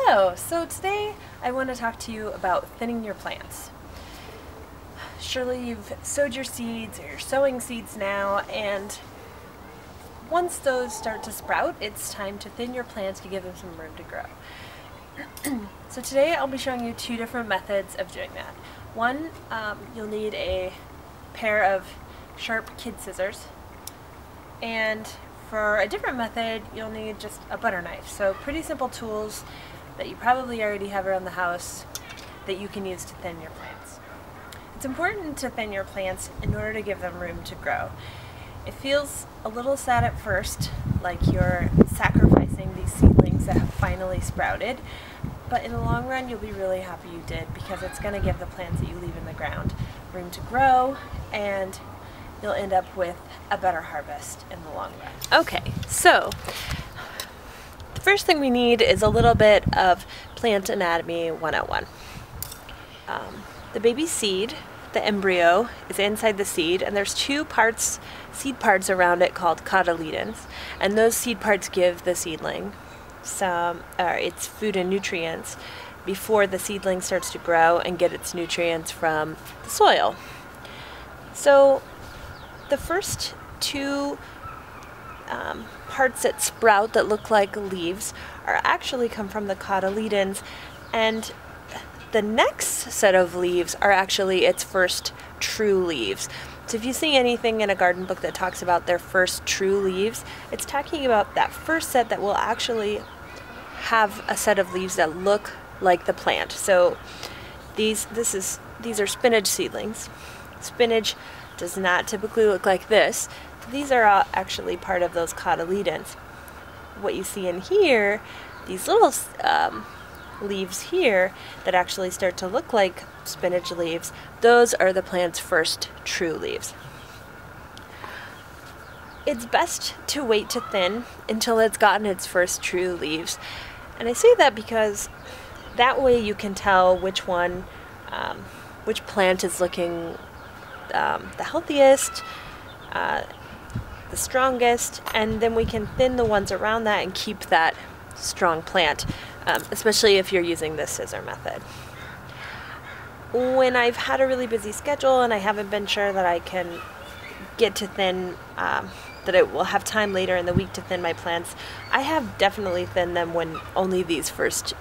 Hello! So today I want to talk to you about thinning your plants. Surely you've sowed your seeds, or you're sowing seeds now, and once those start to sprout, it's time to thin your plants to give them some room to grow. So today I'll be showing you two different methods of doing that. One, you'll need a pair of sharp kid scissors, and for a different method, you'll need just a butter knife. So pretty simple tools that you probably already have around the house that you can use to thin your plants. It's important to thin your plants in order to give them room to grow. It feels a little sad at first, like you're sacrificing these seedlings that have finally sprouted, but in the long run you'll be really happy you did, because it's going to give the plants that you leave in the ground room to grow, and you'll end up with a better harvest in the long run. Okay, so the first thing we need is a little bit of Plant Anatomy 101. The baby seed, the embryo, is inside the seed, and there's two parts, seed parts around it called cotyledons, and those seed parts give the seedling its food and nutrients before the seedling starts to grow and get its nutrients from the soil. So the first two parts that sprout that look like leaves are actually come from the cotyledons, and the next set of leaves are actually its first true leaves. So if you see anything in a garden book that talks about their first true leaves, it's talking about that first set that will actually have a set of leaves that look like the plant. So these are spinach seedlings. Spinach does not typically look like this. These are all actually part of those cotyledons. What you see in here, these little leaves here that actually start to look like spinach leaves, those are the plant's first true leaves. It's best to wait to thin until it's gotten its first true leaves. And I say that because that way you can tell which plant is looking the healthiest, the strongest, and then we can thin the ones around that and keep that strong plant, especially if you're using this scissor method. When I've had a really busy schedule and I haven't been sure that I can get to thin, that I will have time later in the week to thin my plants, I have definitely thinned them when only these first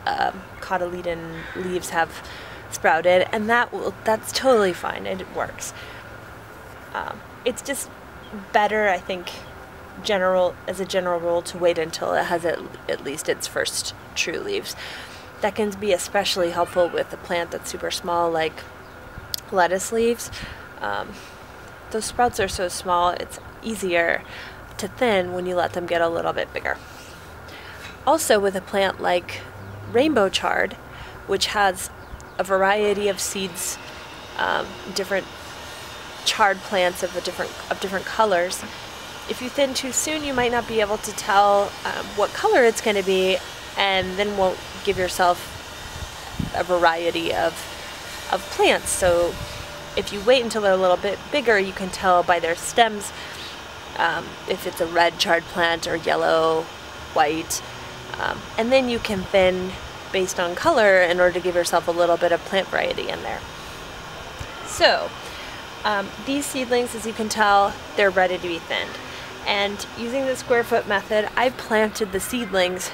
cotyledon leaves have sprouted, and that's totally fine, and it works. It's just better, I think, as a general rule, to wait until it has at least its first true leaves. That can be especially helpful with a plant that's super small, like lettuce leaves. Those sprouts are so small, it's easier to thin when you let them get a little bit bigger. Also, with a plant like rainbow chard, which has a variety of seeds, different chard plants of different colors. If you thin too soon, you might not be able to tell what color it's going to be, and then won't give yourself a variety of plants. So if you wait until they're a little bit bigger, you can tell by their stems if it's a red chard plant or yellow, white, and then you can thin based on color in order to give yourself a little bit of plant variety in there. So these seedlings, as you can tell, they're ready to be thinned. And using the square foot method, I've planted the seedlings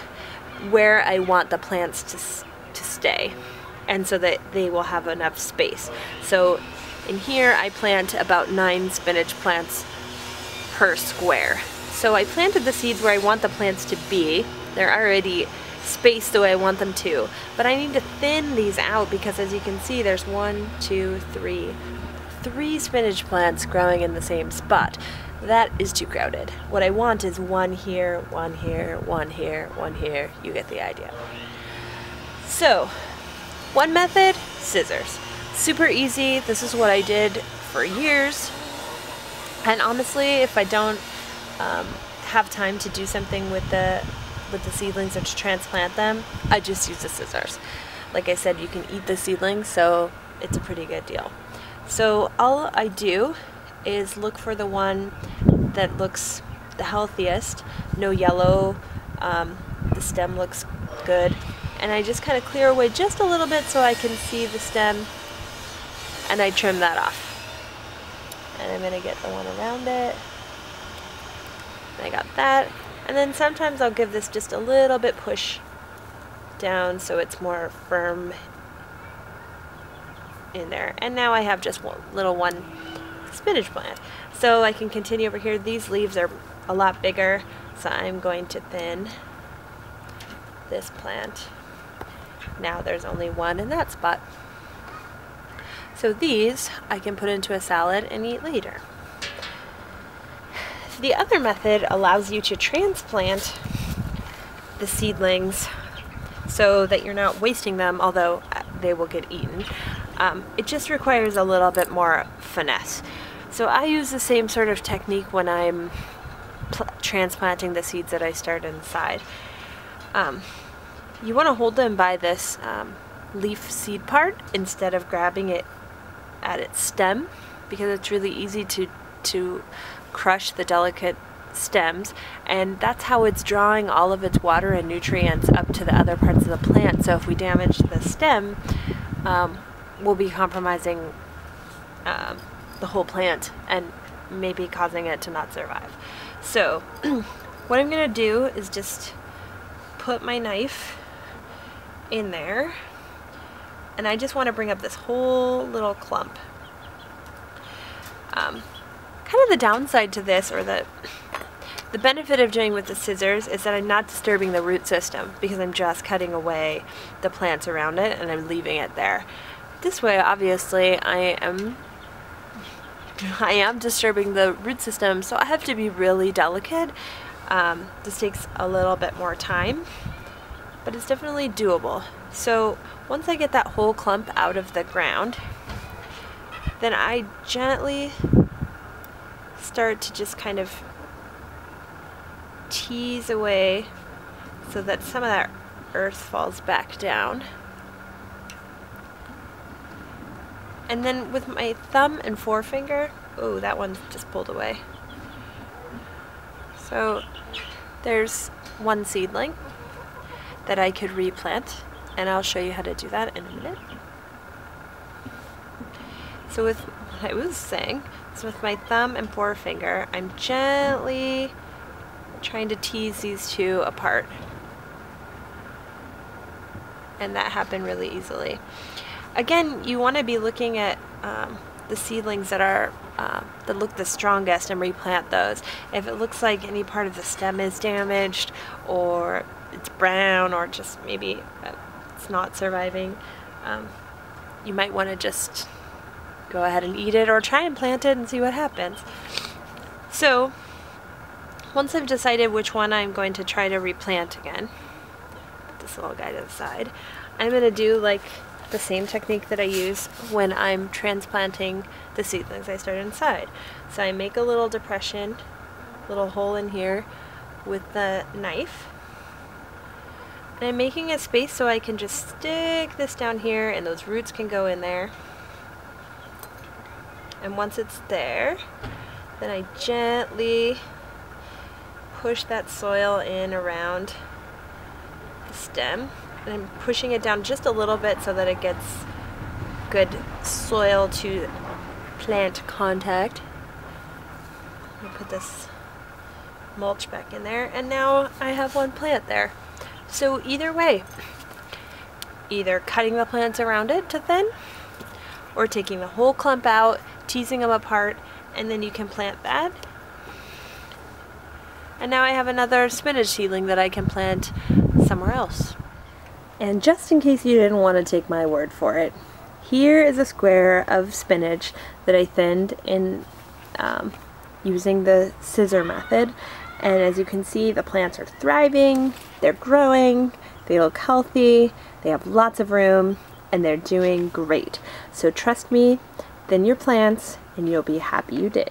where I want the plants to stay, and so that they will have enough space. So in here I plant about 9 spinach plants per square. So I planted the seeds where I want the plants to be. They're already spaced the way I want them to, but I need to thin these out, because as you can see, there's 3 spinach plants growing in the same spot. That is too crowded. What I want is one here, one here, one here, one here. You get the idea. So, one method, scissors. Super easy. This is what I did for years. And honestly, if I don't have time to do something with the seedlings or to transplant them, I just use the scissors. Like I said, you can eat the seedlings, so it's a pretty good deal. So all I do is look for the one that looks the healthiest, no yellow, the stem looks good, and I just kind of clear away just a little bit so I can see the stem, and I trim that off. And I'm gonna get the one around it. I got that. And then sometimes I'll give this just a little bit push down so it's more firm in there. And now I have just one spinach plant. So I can continue over here. These leaves are a lot bigger, so I'm going to thin this plant. Now there's only one in that spot. So these I can put into a salad and eat later. The other method allows you to transplant the seedlings so that you're not wasting them, although they will get eaten. It just requires a little bit more finesse. So I use the same sort of technique when I'm transplanting the seeds that I start inside. You want to hold them by this leaf seed part instead of grabbing it at its stem, because it's really easy to crush the delicate stems, and that's how it's drawing all of its water and nutrients up to the other parts of the plant. So if we damage the stem, we'll be compromising the whole plant and maybe causing it to not survive. So what I'm going to do is just put my knife in there, and I just want to bring up this whole little clump. Kind of the downside to this, or the benefit of doing with the scissors, is that I'm not disturbing the root system because I'm just cutting away the plants around it and I'm leaving it there. This way, obviously, I am disturbing the root system, so I have to be really delicate. This takes a little bit more time, but it's definitely doable. So once I get that whole clump out of the ground, then I gently start to just kind of tease away so that some of that earth falls back down. And then with my thumb and forefinger, oh, that one just pulled away. So there's one seedling that I could replant, and I'll show you how to do that in a minute. So with what I was saying, so with my thumb and forefinger, I'm gently trying to tease these two apart. And that happened really easily. Again, you want to be looking at the seedlings that look the strongest and replant those. If it looks like any part of the stem is damaged, or it's brown, or just maybe it's not surviving, you might want to just go ahead and eat it or try and plant it and see what happens. So once I've decided which one I'm going to try to replant again, put this little guy to the side, I'm going to do like the same technique that I use when I'm transplanting the seedlings I start inside. So I make a little depression, little hole in here with the knife, and I'm making a space so I can just stick this down here and those roots can go in there. And once it's there, then I gently push that soil in around the stem, and I'm pushing it down just a little bit so that it gets good soil to plant contact. I'll put this mulch back in there, and now I have one plant there. So either way, either cutting the plants around it to thin, or taking the whole clump out, teasing them apart, and then you can plant that. And now I have another spinach seedling that I can plant somewhere else. And just in case you didn't want to take my word for it, here is a square of spinach that I thinned in using the scissor method. And as you can see, the plants are thriving, they're growing, they look healthy, they have lots of room, and they're doing great. So trust me, thin your plants and you'll be happy you did.